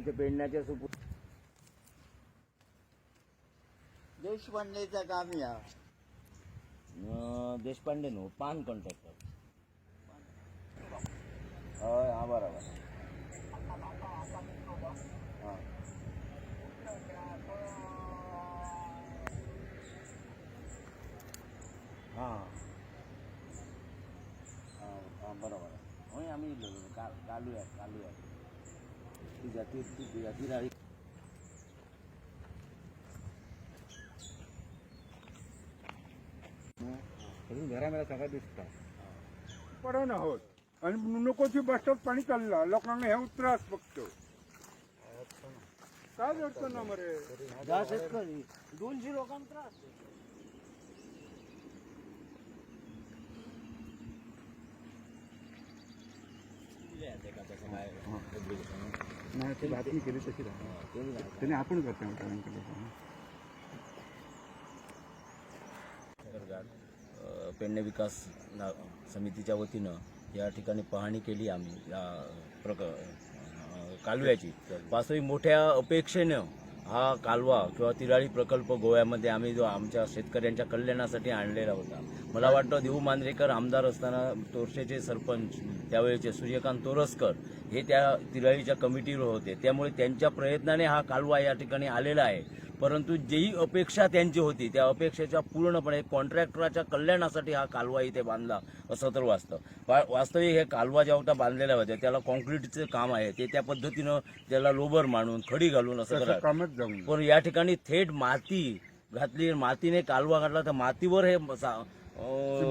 आमच्या पेडण्याच्या देशपांडेचं काम या देशपांडे नो पान कॉन्ट्रॅक्टर हा बरोबर हां बरोबर होय आम्ही कालूया ती राळी घरामेला सगळं दिसतं पडण आहोत आणि नकोची बसतात पाणी चालला लोकांना हे त्रास फक्त काय अडचण ना मरे 200 लोकांना त्रास नाही ते बातमी केली तशी त्याने आपण करतो पेडणे विकास समितीच्या वतीनं या ठिकाणी पाहणी केली आम्ही या कालव्याची. वास्तविक मोठ्या अपेक्षेनं हा कालवा किंवा तिराळी प्रकल्प गोव्यामध्ये आम्ही जो आमच्या शेतकऱ्यांच्या कल्याणासाठी आणलेला होता. मला वाटतं देऊ मांजरेकर आमदार असताना तोरशेचे सरपंच त्यावेळेचे सूर्यकांत तोरसकर हे त्या तिराळीच्या कमिटीवर होते. त्यामुळे त्यांच्या प्रयत्नाने हा कालवा या ठिकाणी आलेला आहे. परंतु जी अपेक्षा त्यांची होती त्या अपेक्षेच्या पूर्णपणे कॉन्ट्रॅक्टराच्या कल्याणासाठी हा कालवा इथे बांधला असं तर वास्तविक हे कालवा जेव्हा बांधलेला होता त्याला कॉन्क्रीटचं काम आहे ते त्या पद्धतीनं त्याला लोबर मांडून खडी घालून असं करायचं. पण या ठिकाणी थेट माती घातली मातीने कालवा घातला तर मातीवर हे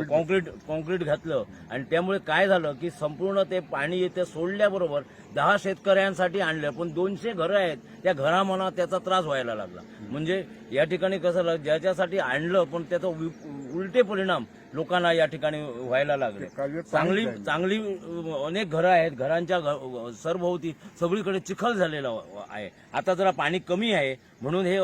कॉन्क्रीट घातलं आणि त्यामुळे काय झालं की संपूर्ण ते पाणी इथे सोडल्याबरोबर 10 शेतकऱ्यांसाठी आणलं पण 200 घरं आहेत त्या घरामना त्याचा त्रास व्हायला लागला. म्हणजे या ठिकाणी कसं ज्याच्यासाठी आणलं पण त्याचा उलटे परिणाम लोकांना या ठिकाणी व्हायला लागले. चांगली अनेक घरं आहेत घरांच्या सरभोवती सगळीकडे चिखल झालेला आहे. आता जरा पाणी कमी आहे म्हणून हे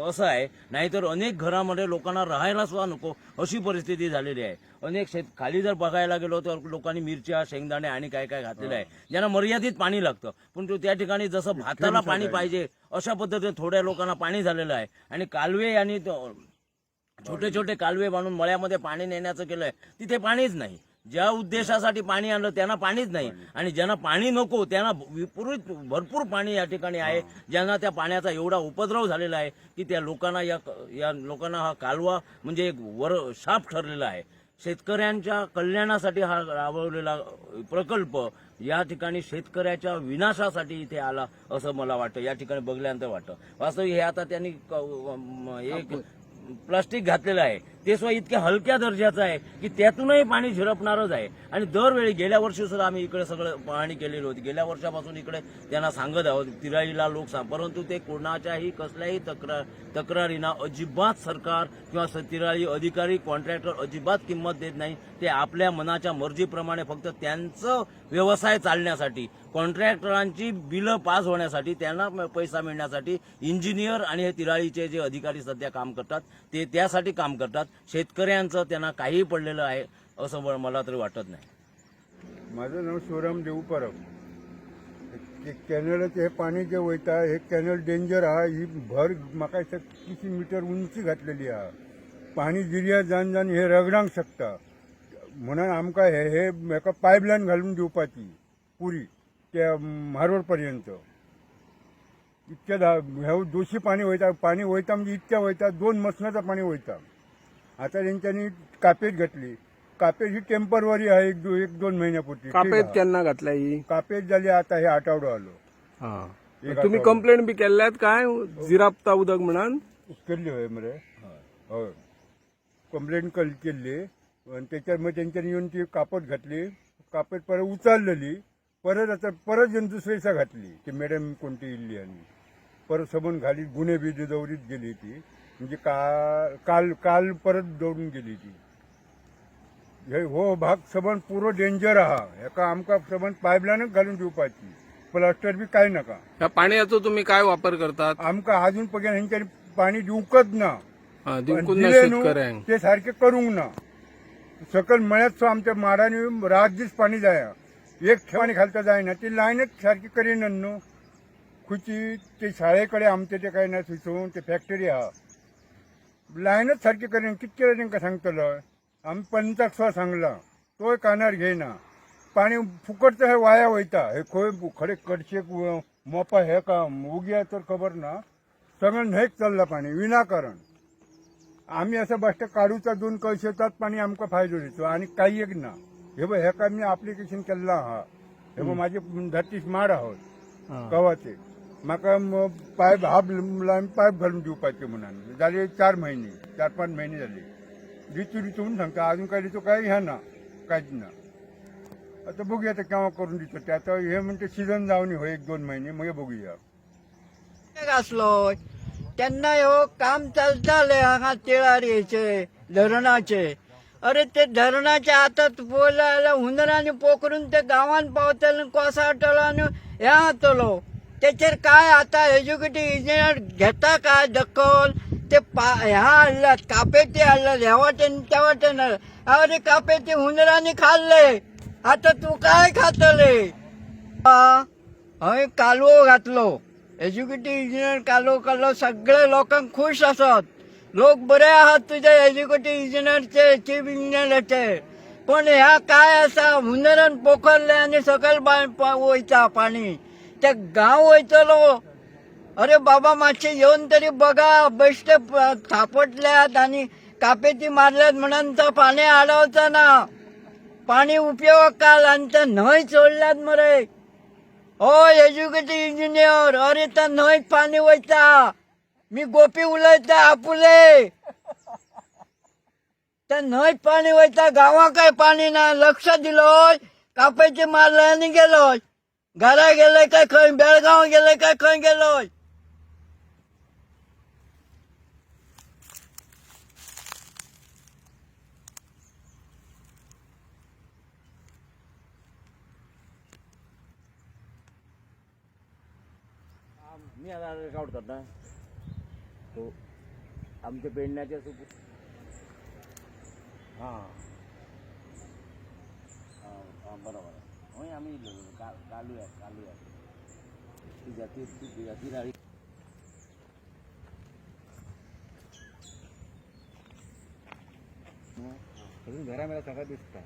असं आहे नाहीतर अनेक घरामध्ये लोकांना राहायला सुद्धा नको अशी परिस्थिती झालेली आहे. अनेक खाली जर बघायला गेलो तर लोकांनी मिरच्या शेंगदाणे आणि काय काय घातलेलं आहे ज्यांना मर्यादित पाणी लागतं पण त्या ठिकाणी जसं भाताला पाणी पाहिजे अशा पद्धतीने थोड्या लोकांना पाणी झालेलं आहे. आणि कालवे आणि छोटे छोटे कालवे बांधून मळ्यामध्ये पाणी नेण्याचं केलंय तिथे पाणीच नाही. ज्या उद्देशासाठी पाणी आणलं त्यांना पाणीच नाही आणि ज्यांना पाणी नको त्यांना भरपूर पाणी या ठिकाणी आहे. ज्यांना त्या पाण्याचा एवढा उपद्रव झालेला आहे की त्या लोकांना या लोकांना हा कालवा म्हणजे एक शाप ठरलेला आहे. शेतकऱ्यांच्या कल्याणासाठी हा राबवलेला प्रकल्प या ठिकाणी शेतकऱ्याच्या विनाशासाठी इथे आला असं मला वाटतं. या ठिकाणी बघल्यानंतर वाटतं वास्तविक हे आता त्यांनी एक प्लास्टिक घातलेलं आहे ते सुद्धा इतक्या हलक्या दर्जाचं आहे की त्यातूनही पाणी झिरपणारच आहे. आणि दरवेळी गेल्या वर्षी सुद्धा आम्ही इकडे सगळं पाहणी केलेली होती. गेल्या वर्षापासून इकडे त्यांना सांगत आहोत तिराळीला लोक परंतु ते कोणाच्याही कसल्याही तक्रारींना अजिबात सरकार किंवा तिराळी अधिकारी कॉन्ट्रॅक्टर अजिबात किंमत देत नाही. ते आपल्या मनाच्या मर्जीप्रमाणे फक्त त्यांचं व्यवसाय चालण्यासाठी कॉन्ट्रॅक्टरांची बिलं पास होण्यासाठी त्यांना पैसा मिळण्यासाठी इंजिनियर आणि हे तिराळीचे जे अधिकारी सध्या काम करतात ते त्यासाठी काम करतात. शेतकऱ्यांचं त्यांना काही पडलेलं आहे असं मला तरी वाटत नाही. माझं नाव शिवराम देऊ परब. कॅनलचं हे पाणी जे वयता हे कॅनल डेंजर हा ही भर म्हाका किती मीटर उंची घातलेली हा पाणी जिरिया जान जान हे रगडांक शकता म्हणून आमकां हे एका पायपलायन घालून दिवपाची पुरी त्या म्हारोड पर्यंत इतक्या ह्या दोशी पाणी वयता म्हणजे इतक्या वयता 2 मसनाचं पाणी वयता. आता त्यांच्यानी कापेज घातली. कापेज ही टेम्पररी आहे 1-2 महिन्यापुरती. कापेज केन्ना घातल्या ही कापेज झाली आता हे आठवडो आलो. तुम्ही कंप्लेंट बी केल्यात काय जिरापता उदक म्हणून केली होय मरे हय कंप्लेंट केली आणि त्याच्यामुळे त्यांच्यानी येऊन ती कापड घातली. कापड परत उचललेली परत येऊन दुसरी दिसा घातली की मॅडम कोणती इल्ली आणि परत सबून घाली गुन्हे बी दौरीत गेली ती म्हणजे काल परत दौडून गेली ती. हो भाग सबन पुरो डेंजर आहा हेका आमकां सबन पायपलायनच घालून दिवपाची प्लास्टर बी काय नका. ह्या पाण्याचो तुम्ही काय वापर करतात? आमकां अजून पर्यंत हेंच्यानी पाणी दिवकच ना ते सारखे करूंक ना. सकल मळ्यात आमच्या माडांनी रात दीस पाणी जाया एक पाणी घालता जायना ती लायनच सारखी करीन न्हू. खुची ते शाळेकडे आमचे ते काय ना सुचवून ते फॅक्टरी हा लायनच सारखी करेन कितके तांकां सांगतलो आमी 50 सांगला तोय कानार घेयना पाणी फुकट हे वाया वयता हे खंय खरे कडशेक मोपा हे काम उगिया तर खबर ना सगळं न्हयक चालला पाणी विनाकारण आम्ही असं बस्ट काढूचा 2 कळ शेतात पाणी आमकां फायदो दितो आणि काही एक ना हे बघ हे काय मी ऍप्लिकेशन केल्ला हा हे बघ माझे धरतीस माड आहोत गव्हाचे म्हाका पायप हाफ लावन पायप घालून दिवपाचे म्हणून झाले 4 महिने 4-5 महिने झाले दितू म्हणून सांगता अजून काय दितो काय ह्या ना काहीच ना आता बघूया आता केव्हा करून दितो ते आता हे म्हणते सीझन जाऊन हो 1-2 महिने मग बघूया आसलो त्यांना हो काम चालताले हांगा तिळारीचे धरणाचे अरे ते धरणाचे आता बोलायला हुनरांनी पोखरून ते गावान पावतले कोसाटलो आणि हे आतलो त्याचेर काय आता एज्युकेटिव्ह इंजिनियर घेता काय दखल ते ह्या हाडल्यात कापेटी हाडल्यात ह्या वाटेन त्या वाटेन अरे कापेटी हुनरांनी खाल्ले आता तू काय खातले हय कालवो घातलो एज्युकेटिव्ह इंजिनियर कालो सगळे लोकांक खुश असत लोक बरे आहात तुझे एज्युकेटिव्ह इंजिनियरचे चीफ इंजिनियरचे पण ह्या काय असा हुनरान पोखरले आणि सकयल वयता पाणी ते गांव वयतलो अरे बाबा मातशे येऊन तरी बघा बेश्टे थापटल्यात आणि कापेती मारल्यात म्हणून तर पाणी अडवचं ना पाणी उपयोग काल आणि ते न्हय सोडल्यात मरे ओ एज्युकेटिव्ह इंजिनियर अरे तर न्हय पाणी वयता मी गोपी उलयता आपुले त्या न्हय पाणी वयता गावात काय पाणी ना लक्ष दिलोय कापेचे मारले आणि गेलोय घरा गेले काय खंय बेळगाव गेले काय खंय गेलोय मी आता रेकॉर्ड करता तो आमच्या पेडण्याच्या हां बरोबर होय आम्ही कालूया ती जाती राळी घरा मला सगळं दिसतं